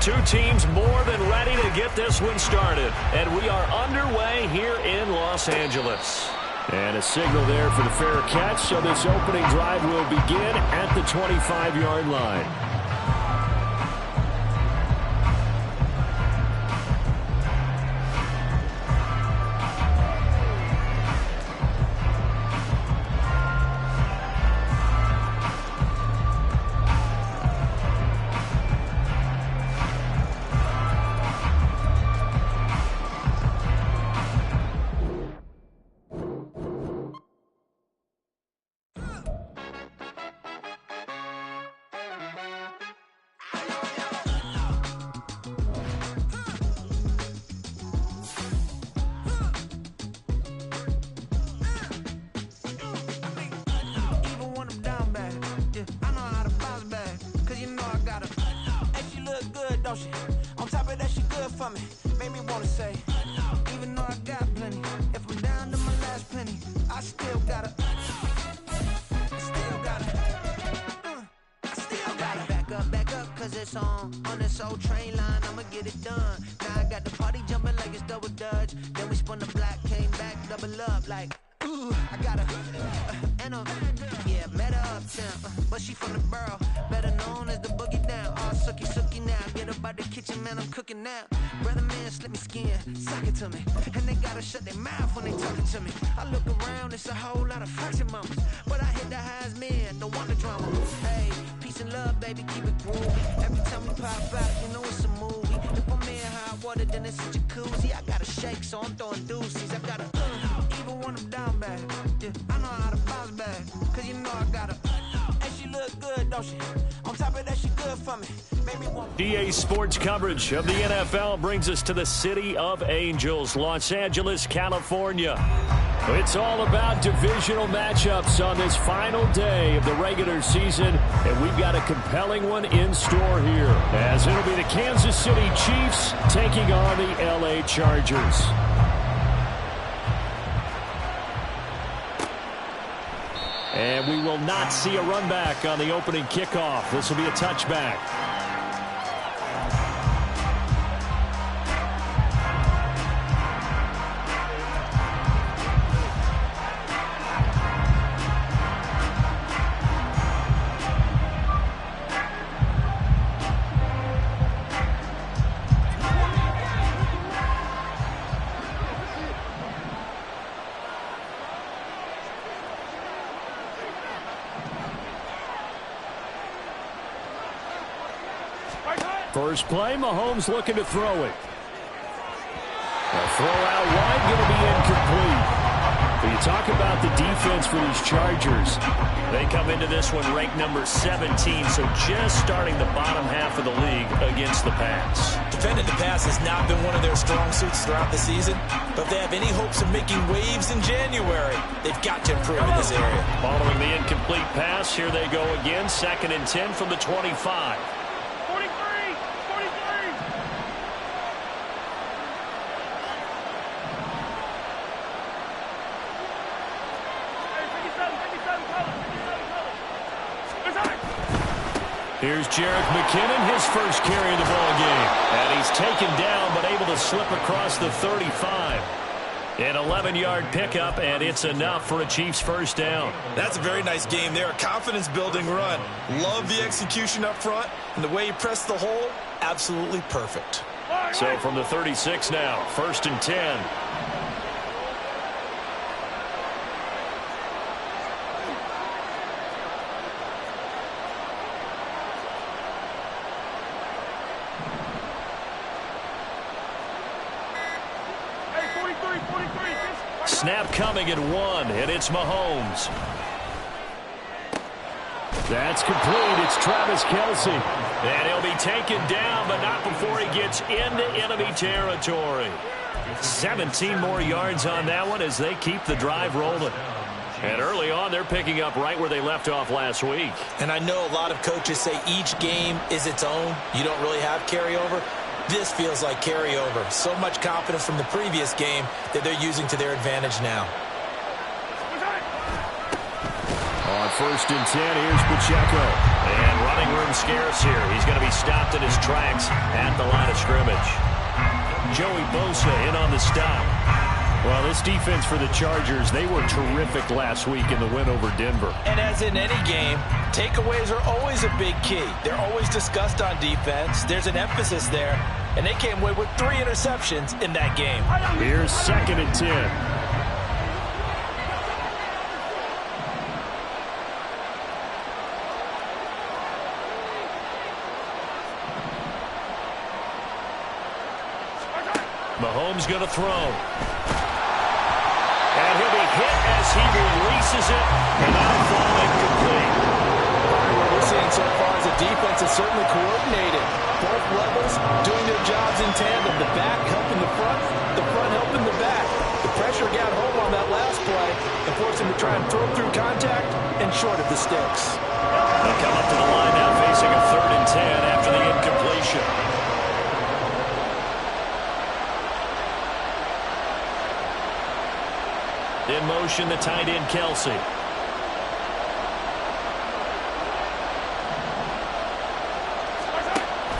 Two teams more than ready to get this one started. And we are underway here in Los Angeles. And a signal there for the fair catch, so this opening drive will begin at the 25-yard line. On top of that, she good for me. Made me wanna say, even though I got plenty, if I'm down to my last penny, I still gotta back up, cause it's on this old train line, I'ma get it done. Now I got the party jumping like it's double dutch. Then we spun the block, came back, double up like, ooh, I got a, yeah, met her uptown, but she from the borough, better known as the boogie down. All sookie now, get up out the kitchen, man, I'm cooking now. Brother man, slip me skin, sock it to me, and they gotta shut their mouth when they talking to me. I look around, it's a whole lot of fractured mamas, but I hit the highs, man, don't want the drama. Hey, peace and love, baby, keep it groovy. Every time we pop out, you know it's a movie. If I'm in hot water, then it's a jacuzzi. I gotta shake, so I'm throwing deuces. I gotta, even when I'm down bad, yeah, I know how to bounce back, cause you know I gotta, and she look good, don't she? On top of that, she good for me. EA Sports coverage of the NFL brings us to the City of Angels, Los Angeles, California. It's all about divisional matchups on this final day of the regular season, and we've got a compelling one in store here, as it'll be the Kansas City Chiefs taking on the LA Chargers. And we will not see a run back on the opening kickoff. This will be a touchback. First play, Mahomes looking to throw it. A throw out wide, going to be incomplete. But you talk about the defense for these Chargers. They come into this one ranked number 17, so just starting the bottom half of the league against the pass. Defending the pass has not been one of their strong suits throughout the season, but if they have any hopes of making waves in January, they've got to improve in this area. Following the incomplete pass, here they go again, 2nd and 10 from the 25. Here's Jerick McKinnon, his first carry of the ball game. And he's taken down, but able to slip across the 35. An 11-yard pickup, and it's enough for a Chiefs first down. That's a very nice game there. A confidence-building run. Love the execution up front, and the way he pressed the hole, absolutely perfect. So from the 36 now, 1st and 10. Snap coming at 1, and it's Mahomes. That's complete. It's Travis Kelce. And he'll be taken down, but not before he gets into enemy territory. 17 more yards on that one as they keep the drive rolling. And early on, they're picking up right where they left off last week. And I know a lot of coaches say each game is its own. You don't really have carryover. This feels like carryover. So much confidence from the previous game that they're using to their advantage now. On 1st and 10, here's Pacheco. And running room scarce here. He's going to be stopped in his tracks at the line of scrimmage. Joey Bosa in on the stop. Well, this defense for the Chargers, they were terrific last week in the win over Denver. And as in any game, takeaways are always a big key. They're always discussed on defense. There's an emphasis there, and they came away with 3 interceptions in that game. Here's 2nd and 10. Mahomes going to throw. And he'll be hit as he releases it, and that'll fall incomplete. What we're seeing so far is the defense is certainly coordinated. Both levels doing their jobs in tandem. The back helping the front helping the back. The pressure got home on that last play and forced him to try and throw through contact and short of the sticks. They'll come up to the line now facing a 3rd and 10 after the incompletion. In motion, the tight end, Kelsey.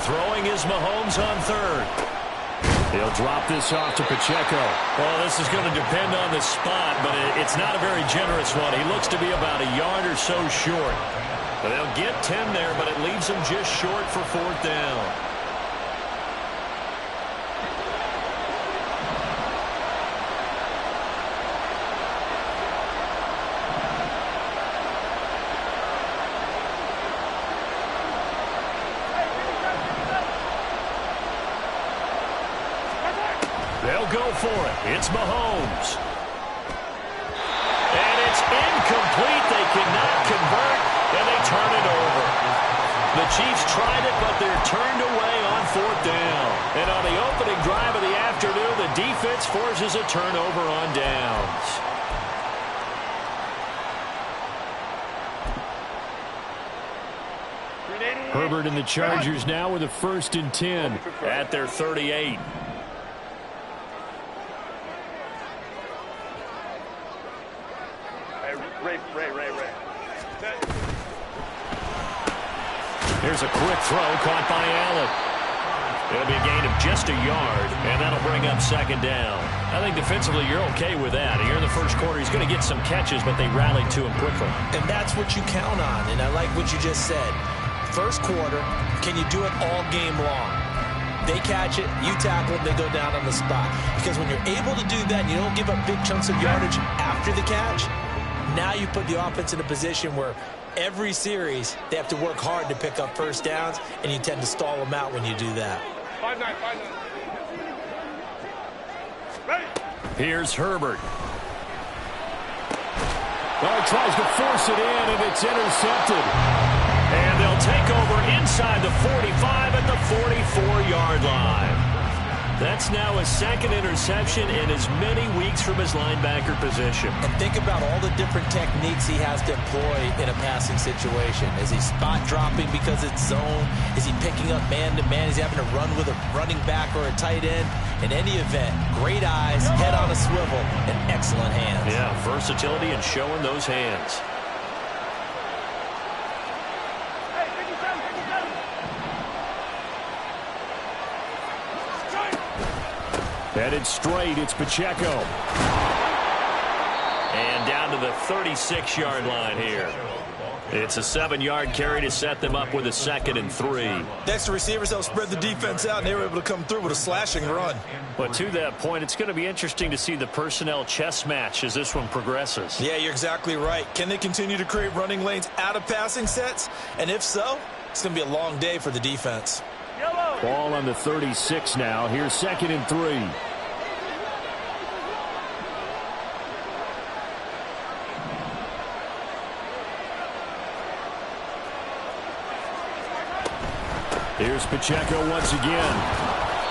Throwing is Mahomes on 3rd. He'll drop this off to Pacheco. Well, this is going to depend on the spot, but it's not a very generous one. He looks to be about a yard or so short. But they'll get 10 there, but it leaves them just short for 4th down. They'll go for it. It's Mahomes. And it's incomplete. They cannot convert, and they turn it over. The Chiefs tried it, but they're turned away on 4th down. And on the opening drive of the afternoon, the defense forces a turnover on downs. Herbert and the Chargers now with a 1st and 10 at their 38. Here's a quick throw caught by Allen. It'll be a gain of just a yard, and that'll bring up 2nd down. I think defensively you're okay with that. Here in the first quarter, he's going to get some catches, but they rallied to him quickly. And that's what you count on, and I like what you just said. First quarter, can you do it all game long? They catch it, you tackle them, they go down on the spot. Because when you're able to do that and you don't give up big chunks of yardage after the catch, now you put the offense in a position where every series they have to work hard to pick up 1st downs, and you tend to stall them out when you do that. 5-9. Here's Herbert. Oh, tries to force it in, and it's intercepted. And they'll take over inside the 45 at the 44-yard line. That's now a 2nd interception in as many weeks from his linebacker position. And think about all the different techniques he has to employ in a passing situation. Is he spot dropping because it's zone? Is he picking up man-to-man? Is he having to run with a running back or a tight end? In any event, great eyes, head on a swivel, and excellent hands. Yeah, versatility and showing those hands. Headed straight, it's Pacheco. And down to the 36-yard line here. It's a 7-yard carry to set them up with a 2nd and 3. Next to receivers, they'll spread the defense out, and they were able to come through with a slashing run. But to that point, it's going to be interesting to see the personnel chess match as this one progresses. Yeah, you're exactly right. Can they continue to create running lanes out of passing sets? And if so, it's going to be a long day for the defense. Ball on the 36 now. Here's 2nd and 3. Here's Pacheco once again.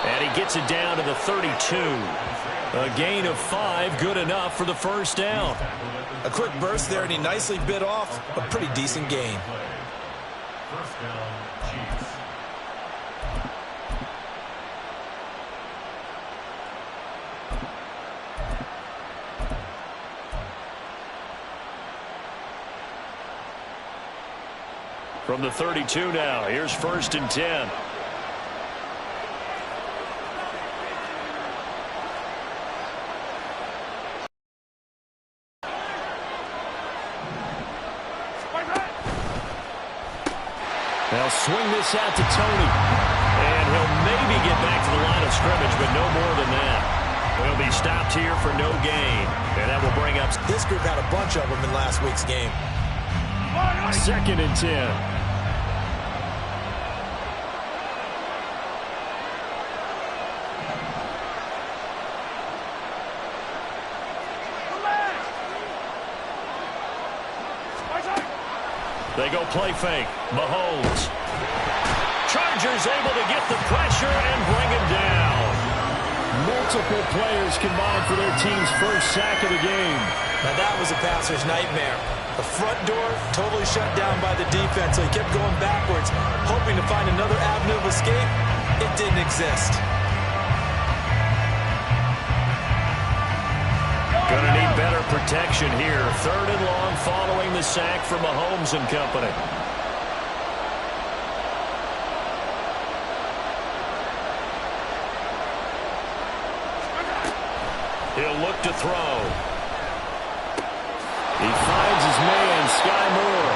And he gets it down to the 32. A gain of 5, good enough for the 1st down. A quick burst there, and he nicely bit off a pretty decent gain. First down, Chiefs. From from the 32 now. Here's 1st and 10. They'll swing this out to Tony. And he'll maybe get back to the line of scrimmage, but no more than that. He'll be stopped here for no gain. And that will bring up... This group had a bunch of them in last week's game. 2nd and 10. They go play fake. Mahomes. Chargers able to get the pressure and bring him down. Multiple players combined for their team's first sack of the game. Now that was a passer's nightmare. The front door totally shut down by the defense, so he kept going backwards, hoping to find another avenue of escape. It didn't exist. Gonna need better protection here. 3rd and long following the sack from Mahomes and company. He'll look to throw. He finds his man, Sky Moore.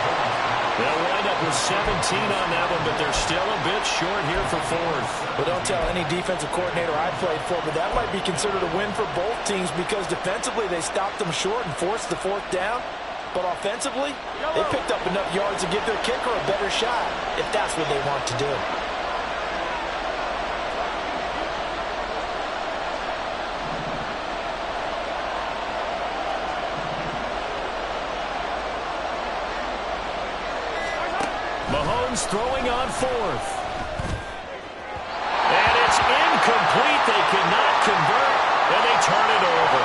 They'll wind up with 17 on that one, but they're still a bit short here for 4th. Well, don't tell any defensive coordinator I played for, but that might be considered a win for both teams because defensively they stopped them short and forced the 4th down. But offensively, they picked up enough yards to give their kicker a better shot, if that's what they want to do. Mahomes throwing on 4th. And it's incomplete. They cannot convert, and they turn it over.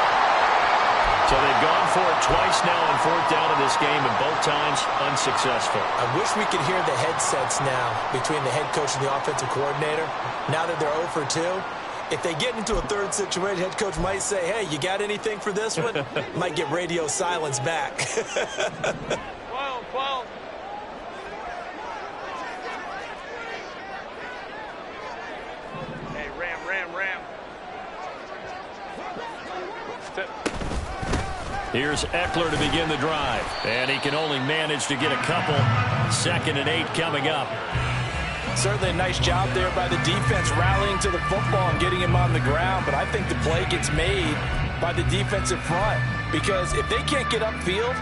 So they've gone for it twice now on 4th down in this game, and both times unsuccessful. I wish we could hear the headsets now between the head coach and the offensive coordinator. Now that they're 0 for 2, if they get into a 3rd situation, head coach might say, hey, you got anything for this one? Might get radio silence back. 12. Ram. Here's Eckler to begin the drive. And he can only manage to get a couple. 2nd and 8 coming up. Certainly a nice job there by the defense rallying to the football and getting him on the ground. But I think the play gets made by the defensive front. Because if they can't get upfield,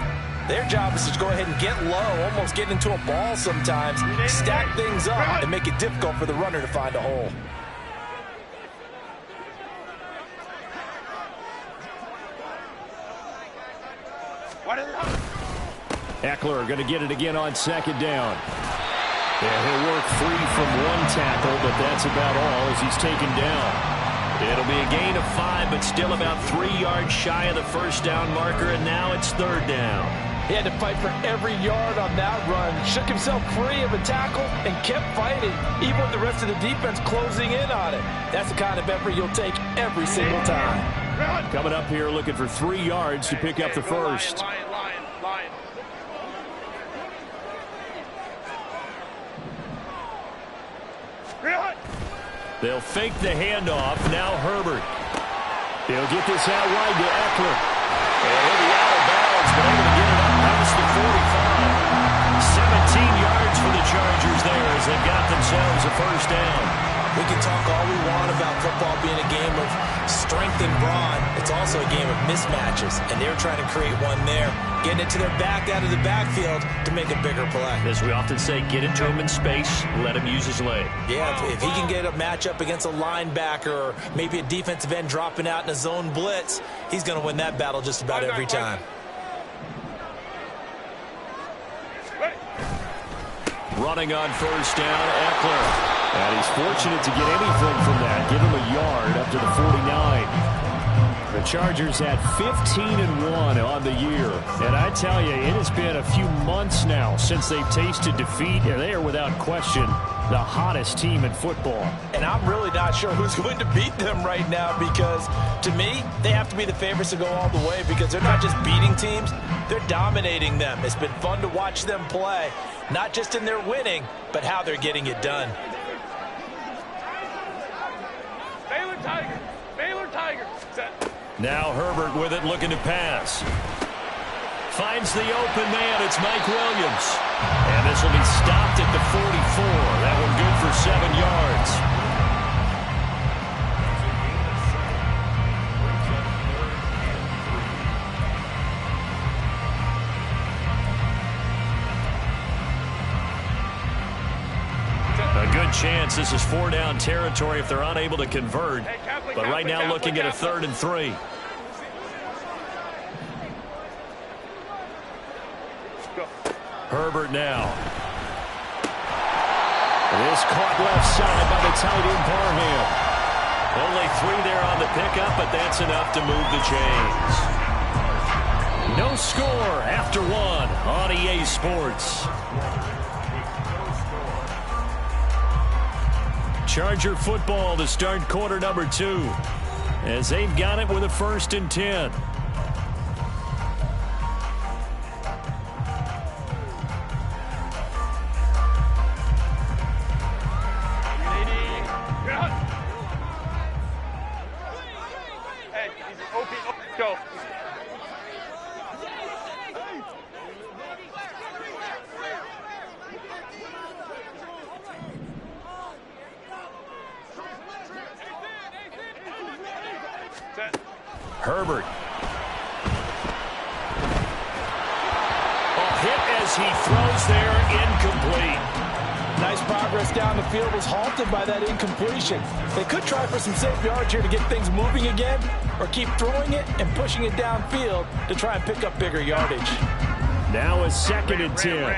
their job is to go ahead and get low, almost get into a ball sometimes, stack things up, and make it difficult for the runner to find a hole. Eckler going to get it again on 2nd down. Yeah, he'll work free from 1 tackle, but that's about all as he's taken down. It'll be a gain of 5, but still about 3 yards shy of the 1st down marker, and now it's 3rd down. He had to fight for every yard on that run, shook himself free of a tackle, and kept fighting, even with the rest of the defense closing in on it. That's the kind of effort you'll take every single time. Coming up here looking for 3 yards to pick up the 1st. Line. They'll fake the handoff. Now Herbert. He'll get this out wide to Eckler. And he'll be out of bounds, but able to get it up past the 45. 17 yards for the Chargers there as they've got themselves a 1st down. We can talk all we want about football being a game of strength and brawn. It's also a game of mismatches, and they're trying to create one there, getting it to their back out of the backfield to make a bigger play. As we often say, get it to him in space, let him use his leg. Yeah, if he can get a matchup against a linebacker or maybe a defensive end dropping out in a zone blitz, he's going to win that battle just about every time. Running on 1st down, Eckler. And he's fortunate to get anything from that. Give him a yard up to the 49. The Chargers had 15-1 on the year. And I tell you, it has been a few months now since they've tasted defeat. And they are without question the hottest team in football. And I'm really not sure who's going to beat them right now because, to me, they have to be the favorites to go all the way because they're not just beating teams, they're dominating them. It's been fun to watch them play, not just in their winning, but how they're getting it done. Baylor Tigers. Baylor Tigers. Set. Now Herbert with it, looking to pass. Finds the open man. It's Mike Williams. And this will be stopped at the 44. That one good for 7 yards. A good chance this is 4-down territory if they're unable to convert. But right now looking at a 3rd and 3. Herbert now. This caught left side by the tight end Parham. Only 3 there on the pickup, but that's enough to move the chains. No score after 1 on EA Sports. Charger football to start quarter number 2 as they've got it with a 1st and 10. Go. Herbert. A hit as he throws there, incomplete. Nice progress down the field was halted by that incompletion. They could try for some safe yards here to get things moving again, or keep throwing it and pushing it downfield to try and pick up bigger yardage. Now a 2nd and 10.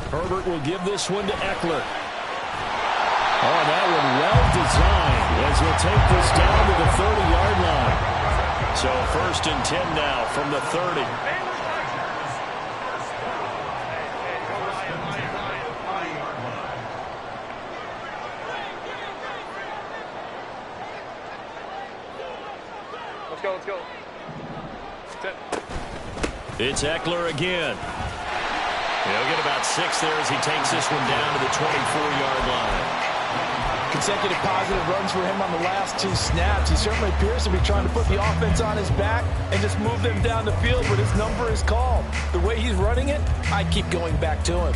Herbert will give this one to Eckler. Oh, that one well designed as he'll take this down to the 30-yard line. So 1st and 10 now from the 30. Let's go, let's go. It's Eckler again. He'll get about 6 there as he takes this one down to the 24-yard line. Consecutive positive runs for him on the last 2 snaps. He certainly appears to be trying to put the offense on his back and just move them down the field when his number is called. The way he's running it, I keep going back to him.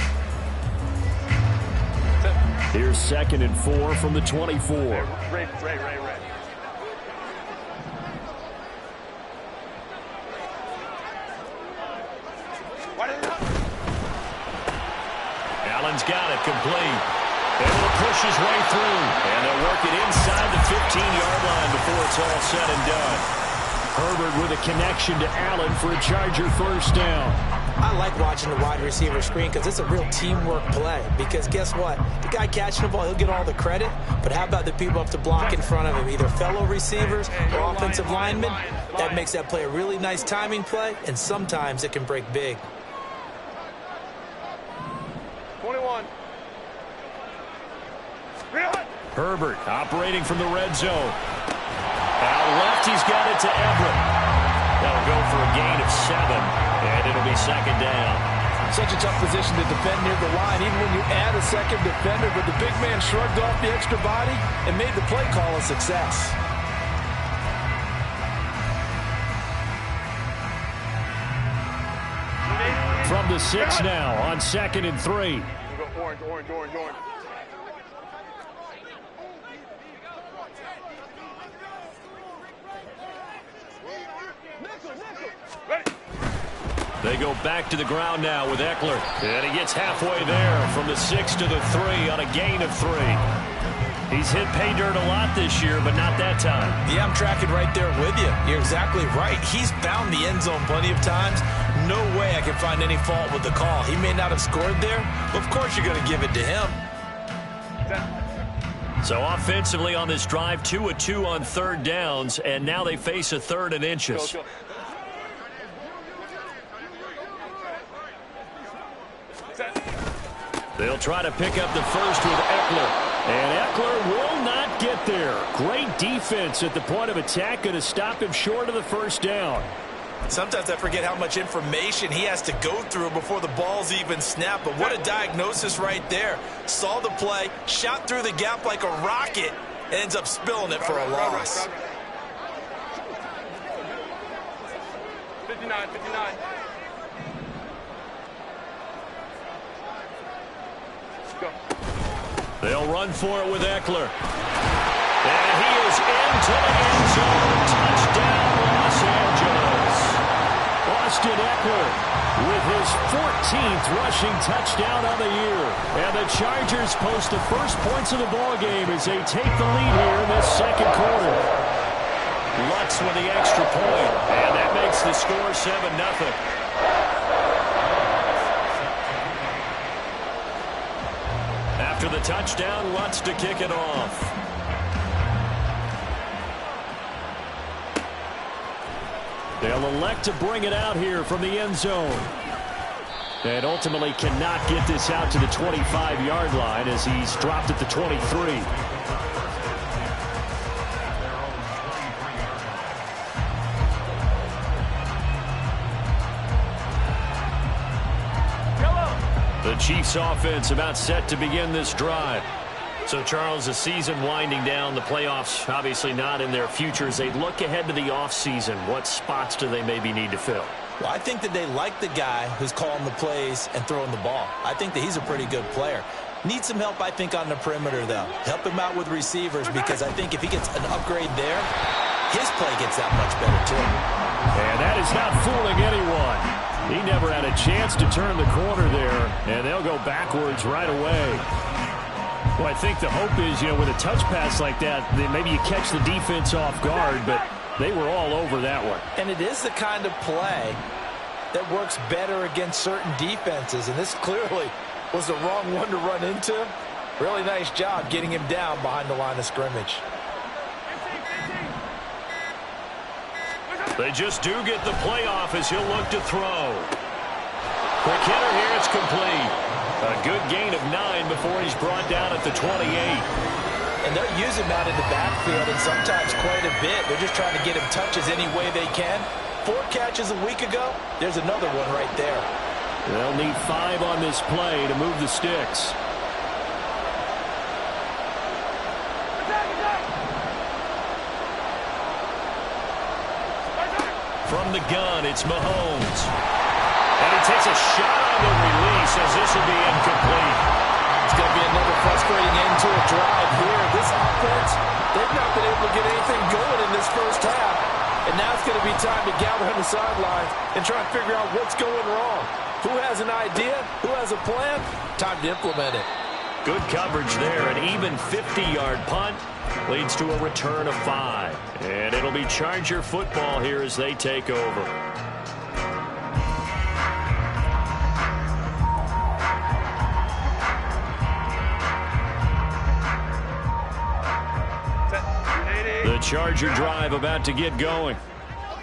Here's 2nd and 4 from the 24. Ray. Allen's got it complete. Able to push his way through. And they'll work it inside the 15-yard line before it's all said and done. Herbert with a connection to Allen for a Charger 1st down. I like watching the wide receiver screen because it's a real teamwork play. Because guess what? The guy catching the ball, he'll get all the credit. But how about the people up to block in front of him? Either fellow receivers or offensive linemen. That makes that play a really nice timing play. And sometimes it can break big. 21. Herbert operating from the red zone. Out left, he's got it to Everett. That'll go for a gain of 7, and it'll be 2nd down. Such a tough position to defend near the line, even when you add a 2nd defender, but the big man shrugged off the extra body and made the play call a success. From the 6 now on 2nd and 3. Go orange. Ready. They go back to the ground now with Eckler. And he gets halfway there from the 6 to the 3 on a gain of 3. He's hit pay dirt a lot this year, but not that time. Yeah, I'm tracking right there with you. You're exactly right. He's found the end zone plenty of times. No way I can find any fault with the call. He may not have scored there, but of course you're going to give it to him. So offensively on this drive, 2 of 2 on third downs, and now they face a third and inches. Go. They'll try to pick up the first with Eckler. And Eckler will not get there. Great defense at the point of attack, going to stop him short of the first down. Sometimes I forget how much information he has to go through before the ball's even snapped. But what a diagnosis right there. Saw the play, shot through the gap like a rocket, and ends up spilling it for a loss. 59. Go. They'll run for it with Eckler. And he is into the end zone. Touchdown, Los Angeles. Austin Eckler with his 14th rushing touchdown of the year. And the Chargers post the first points of the ballgame as they take the lead here in this second quarter. Lutz with the extra point. And that makes the score 7-0. After the touchdown, Lutz to kick it off. They'll elect to bring it out here from the end zone. And ultimately cannot get this out to the 25-yard line as he's dropped at the 23. The Chiefs offense about set to begin this drive. So, Charles, the season winding down, the playoffs obviously not in their future. As they look ahead to the offseason, what spots do they maybe need to fill? Well, I think that they like the guy who's calling the plays and throwing the ball. I think that he's a pretty good player. Needs some help, I think, on the perimeter, though. Help him out with receivers, because I think if he gets an upgrade there, his play gets that much better, too. And that is not fooling anyone. He never had a chance to turn the corner there, and they'll go backwards right away. Well, I think the hope is, with a touch pass like that, then maybe you catch the defense off guard, but they were all over that one. And it is the kind of play that works better against certain defenses, and this clearly was the wrong one to run into. Really nice job getting him down behind the line of scrimmage. They just do get the play off as he'll look to throw. Quick hitter here, it's complete. A good gain of 9 before he's brought down at the 28. And they'll use him out in the backfield, and sometimes quite a bit. They're just trying to get him touches any way they can. 4 catches a week ago, there's another one right there. They'll need 5 on this play to move the sticks. From the gun, it's Mahomes. And he takes a shot on the release as this will be incomplete. It's going to be another frustrating end to a drive here. This offense, they've not been able to get anything going in this first half. And now it's going to be time to gather on the sidelines and try and figure out what's going wrong. Who has an idea? Who has a plan? Time to implement it. Good coverage there. An even 50-yard punt leads to a return of 5. And it'll be Charger football here as they take over. The Charger drive about to get going.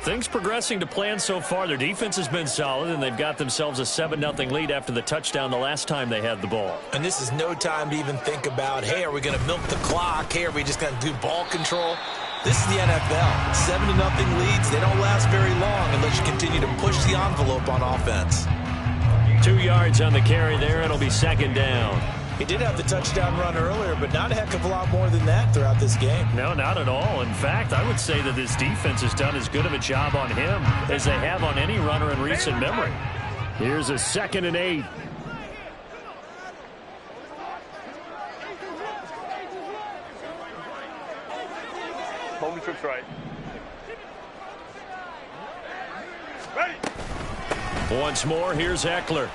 Things progressing to plan so far. Their defense has been solid, and they've got themselves a 7-0 lead after the touchdown the last time they had the ball. And this is no time to even think about, hey, are we going to milk the clock? Hey, are we just going to do ball control? This is the NFL. 7-0 leads, they don't last very long unless you continue to push the envelope on offense. 2 yards on the carry there. It'll be second down. He did have the touchdown run earlier, but not a heck of a lot more than that throughout this game. No, not at all. In fact, I would say that this defense has done as good of a job on him as they have on any runner in recent memory. Here's a 2nd and 8. Home trips right. Ready. Once more, here's Eckler.